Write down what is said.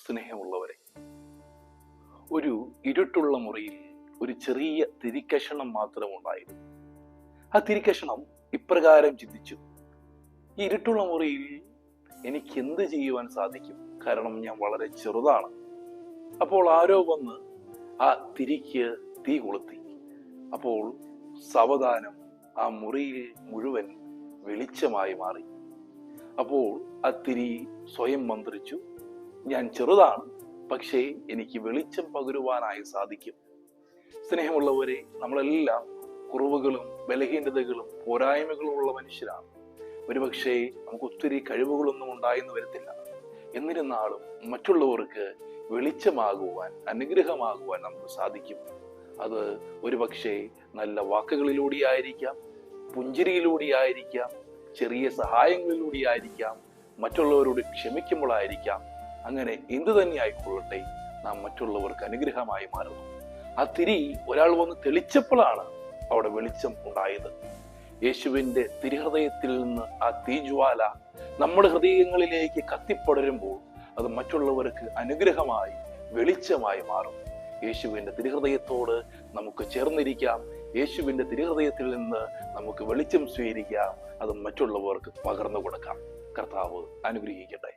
സ്നേഹമുള്ളവരെ, ഒരു ഇരുട്ടുള്ള മുറിയിൽ ഒരു ചെറിയ തിരിക്കഷണം മാത്രമുണ്ടായിരുന്നു. ആ തിരിക്കഷണം ഇപ്രകാരം ചിന്തിച്ചു: ഈ ഇരുട്ടുള്ള മുറിയിൽ എനിക്ക് എന്ത് ചെയ്യുവാൻ സാധിക്കും? കാരണം ഞാൻ വളരെ ചെറുതാണ്. അപ്പോൾ ആരോ വന്ന് ആ തിരിക്ക് തീ കൊളുത്തി. അപ്പോൾ സാവധാനം ആ മുറിയിൽ മുഴുവൻ വെളിച്ചമായി മാറി. അപ്പോൾ ആ തിരി സ്വയം മന്ത്രിച്ചു: ഞാൻ ചെറുതാണ്, പക്ഷേ എനിക്ക് വെളിച്ചം പകരുവാനായി സാധിക്കും. സ്നേഹമുള്ളവരെ, നമ്മളെല്ലാം കുറവുകളും ബലഹീനതകളും പോരായ്മകളും ഉള്ള മനുഷ്യരാണ്. ഒരുപക്ഷെ നമുക്ക് ഒത്തിരി കഴിവുകളൊന്നും ഉണ്ടായെന്ന് വരത്തില്ല. എന്നിരുന്നാലും മറ്റുള്ളവർക്ക് വെളിച്ചമാകുവാൻ, അനുഗ്രഹമാകുവാൻ നമുക്ക് സാധിക്കും. അത് ഒരുപക്ഷെ നല്ല വാക്കുകളിലൂടെ ആയിരിക്കാം, പുഞ്ചിരിയിലൂടെ ആയിരിക്കാം, ചെറിയ സഹായങ്ങളിലൂടെ ആയിരിക്കാം, മറ്റുള്ളവരോട് ക്ഷമിക്കുമ്പോഴായിരിക്കാം. അങ്ങനെ എന്തു തന്നെ ആയിക്കൊള്ളട്ടെ, നാം മറ്റുള്ളവർക്ക് അനുഗ്രഹമായി മാറുന്നു. ആ തിരി ഒരാൾ വന്ന് തെളിച്ചപ്പോഴാണ് അവിടെ വെളിച്ചം ഉണ്ടായത്. യേശുവിന്റെ തിരുഹൃദയത്തിൽ നിന്ന് ആ തീജ്വാല നമ്മുടെ ഹൃദയങ്ങളിലേക്ക് കത്തിപ്പടരുമ്പോൾ അത് മറ്റുള്ളവർക്ക് അനുഗ്രഹമായി, വെളിച്ചമായി മാറും. യേശുവിന്റെ തിരുഹൃദയത്തോട് നമുക്ക് ചേർന്നിരിക്കാം. യേശുവിന്റെ തിരുഹൃദയത്തിൽ നിന്ന് നമുക്ക് വെളിച്ചം സ്വീകരിക്കാം. അത് മറ്റുള്ളവർക്ക് പകർന്നു കൊടുക്കാം. കർത്താവ് അനുഗ്രഹിക്കട്ടെ.